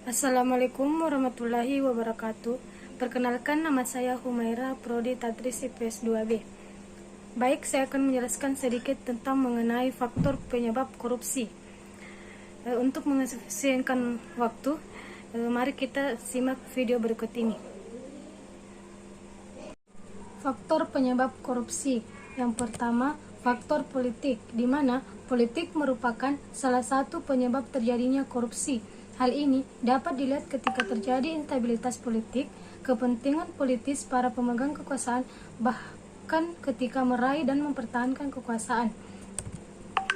Assalamualaikum warahmatullahi wabarakatuh. Perkenalkan, nama saya Humaira, Prodi Tadris IPS 2B. Baik, saya akan menjelaskan sedikit tentang mengenai faktor penyebab korupsi. Untuk mengefisienkan waktu, mari kita simak video berikut ini. Faktor penyebab korupsi. Yang pertama, faktor politik, di mana politik merupakan salah satu penyebab terjadinya korupsi. Hal ini dapat dilihat ketika terjadi instabilitas politik, kepentingan politis para pemegang kekuasaan, bahkan ketika meraih dan mempertahankan kekuasaan.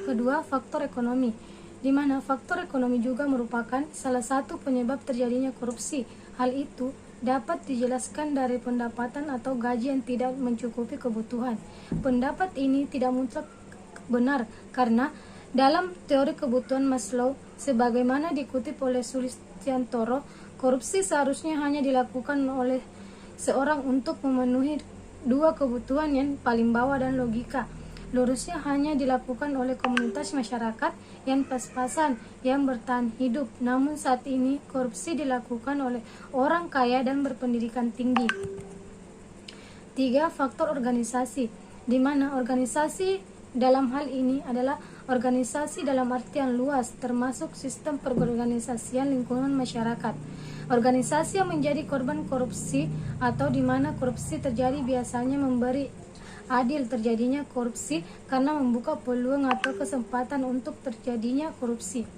Kedua, faktor ekonomi, di mana faktor ekonomi juga merupakan salah satu penyebab terjadinya korupsi. Hal itu dapat dijelaskan dari pendapatan atau gaji yang tidak mencukupi kebutuhan. Pendapat ini tidak mutlak benar karena dalam teori kebutuhan Maslow, sebagaimana dikutip oleh Sulistiantoro, korupsi seharusnya hanya dilakukan oleh seorang untuk memenuhi dua kebutuhan yang paling bawah dan logika. Lurusnya hanya dilakukan oleh komunitas masyarakat yang pas-pasan, yang bertahan hidup. Namun saat ini korupsi dilakukan oleh orang kaya dan berpendidikan tinggi. Tiga, faktor organisasi, di mana organisasi dalam hal ini adalah organisasi dalam artian luas, termasuk sistem perorganisasian lingkungan masyarakat. Organisasi yang menjadi korban korupsi atau di mana korupsi terjadi biasanya memberi adil terjadinya korupsi karena membuka peluang atau kesempatan untuk terjadinya korupsi.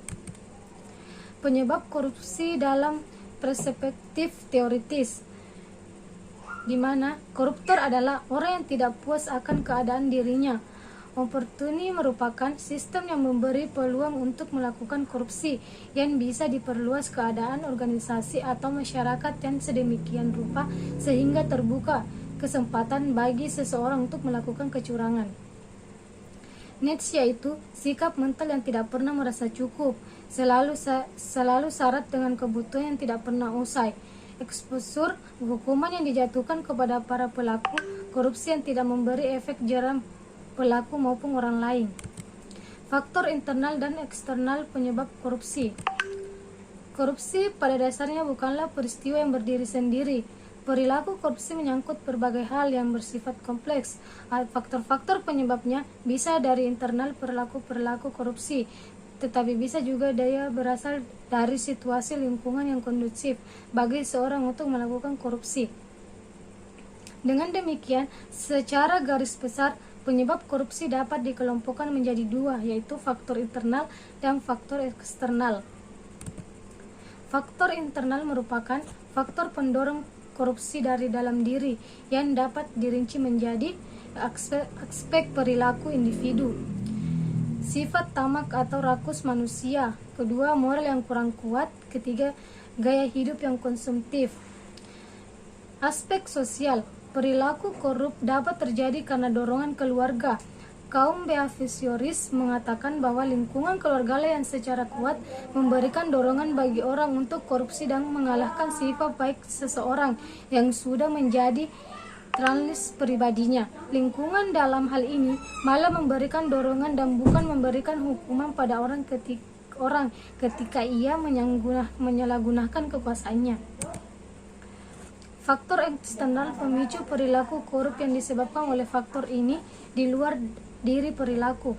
Penyebab korupsi dalam perspektif teoritis, di mana koruptor adalah orang yang tidak puas akan keadaan dirinya. Opportunity merupakan sistem yang memberi peluang untuk melakukan korupsi yang bisa diperluas keadaan organisasi atau masyarakat yang sedemikian rupa sehingga terbuka kesempatan bagi seseorang untuk melakukan kecurangan. Needs, yaitu sikap mental yang tidak pernah merasa cukup, selalu syarat dengan kebutuhan yang tidak pernah usai. Exposure, hukuman yang dijatuhkan kepada para pelaku korupsi yang tidak memberi efek jera pelaku maupun orang lain. Faktor internal dan eksternal penyebab korupsi. Korupsi pada dasarnya bukanlah peristiwa yang berdiri sendiri. Perilaku korupsi menyangkut berbagai hal yang bersifat kompleks. Faktor-faktor penyebabnya bisa dari internal perilaku korupsi, tetapi bisa juga daya berasal dari situasi lingkungan yang kondusif bagi seorang untuk melakukan korupsi. Dengan demikian, secara garis besar, penyebab korupsi dapat dikelompokkan menjadi dua, yaitu faktor internal dan faktor eksternal. Faktor internal merupakan faktor pendorong korupsi dari dalam diri yang dapat dirinci menjadi aspek perilaku individu, sifat tamak atau rakus manusia, kedua moral yang kurang kuat, ketiga gaya hidup yang konsumtif. Aspek sosial, perilaku korup dapat terjadi karena dorongan keluarga. Kaum behavioris mengatakan bahwa lingkungan keluarga yang secara kuat memberikan dorongan bagi orang untuk korupsi dan mengalahkan sifat baik seseorang yang sudah menjadi tralis pribadinya. Lingkungan dalam hal ini malah memberikan dorongan dan bukan memberikan hukuman pada orang ketika ia menyalahgunakan kekuasaannya. Faktor eksternal pemicu perilaku korup yang disebabkan oleh faktor ini di luar diri perilaku.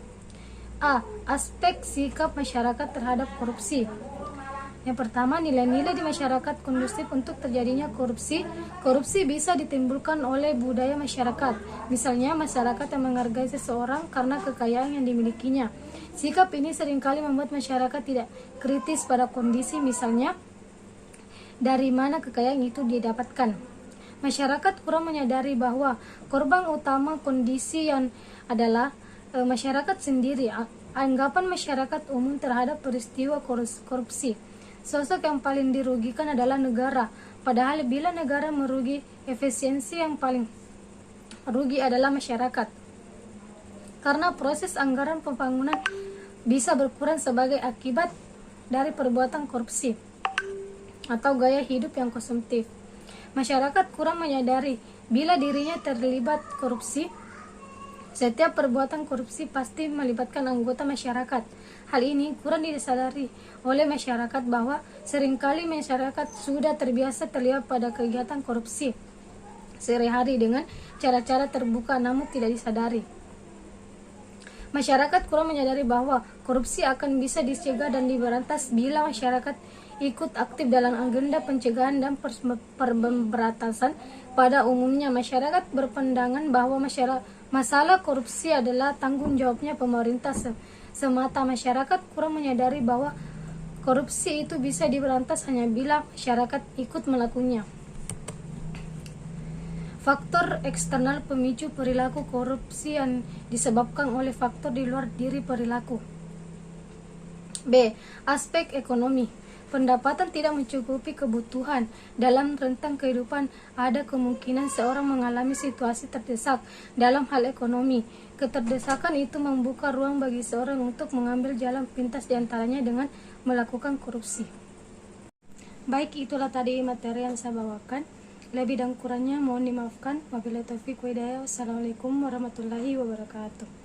A. Aspek sikap masyarakat terhadap korupsi. Yang pertama, nilai-nilai di masyarakat kondusif untuk terjadinya korupsi. Korupsi bisa ditimbulkan oleh budaya masyarakat. Misalnya, masyarakat yang menghargai seseorang karena kekayaan yang dimilikinya. Sikap ini seringkali membuat masyarakat tidak kritis pada kondisi, misalnya dari mana kekayaan itu didapatkan. Masyarakat kurang menyadari bahwa korban utama kondisi yang adalah masyarakat sendiri. Anggapan masyarakat umum terhadap peristiwa korupsi, sosok yang paling dirugikan adalah negara, padahal bila negara merugi, efisiensi yang paling rugi adalah masyarakat, karena proses anggaran pembangunan bisa berkurang sebagai akibat dari perbuatan korupsi atau gaya hidup yang konsumtif. Masyarakat kurang menyadari bila dirinya terlibat korupsi, Setiap perbuatan korupsi pasti melibatkan anggota masyarakat. Hal ini kurang disadari oleh masyarakat bahwa seringkali masyarakat sudah terbiasa terlibat pada kegiatan korupsi sehari-hari dengan cara-cara terbuka namun tidak disadari. Masyarakat kurang menyadari bahwa korupsi akan bisa dicegah dan diberantas bila masyarakat ikut aktif dalam agenda pencegahan dan pemberantasan. Pada umumnya masyarakat berpandangan bahwa masalah korupsi adalah tanggung jawabnya pemerintah semata. Masyarakat kurang menyadari bahwa korupsi itu bisa diberantas hanya bila masyarakat ikut melakukannya. Faktor eksternal pemicu perilaku korupsi yang disebabkan oleh faktor di luar diri perilaku. B. Aspek ekonomi. Pendapatan tidak mencukupi kebutuhan. Dalam rentang kehidupan, ada kemungkinan seorang mengalami situasi terdesak dalam hal ekonomi. Keterdesakan itu membuka ruang bagi seorang untuk mengambil jalan pintas diantaranya dengan melakukan korupsi. Baik, itulah tadi materi yang saya bawakan. Lebih dan kurangnya mohon dimaafkan. Wabillahi taufiq wa hidayah. Wassalamualaikum warahmatullahi wabarakatuh.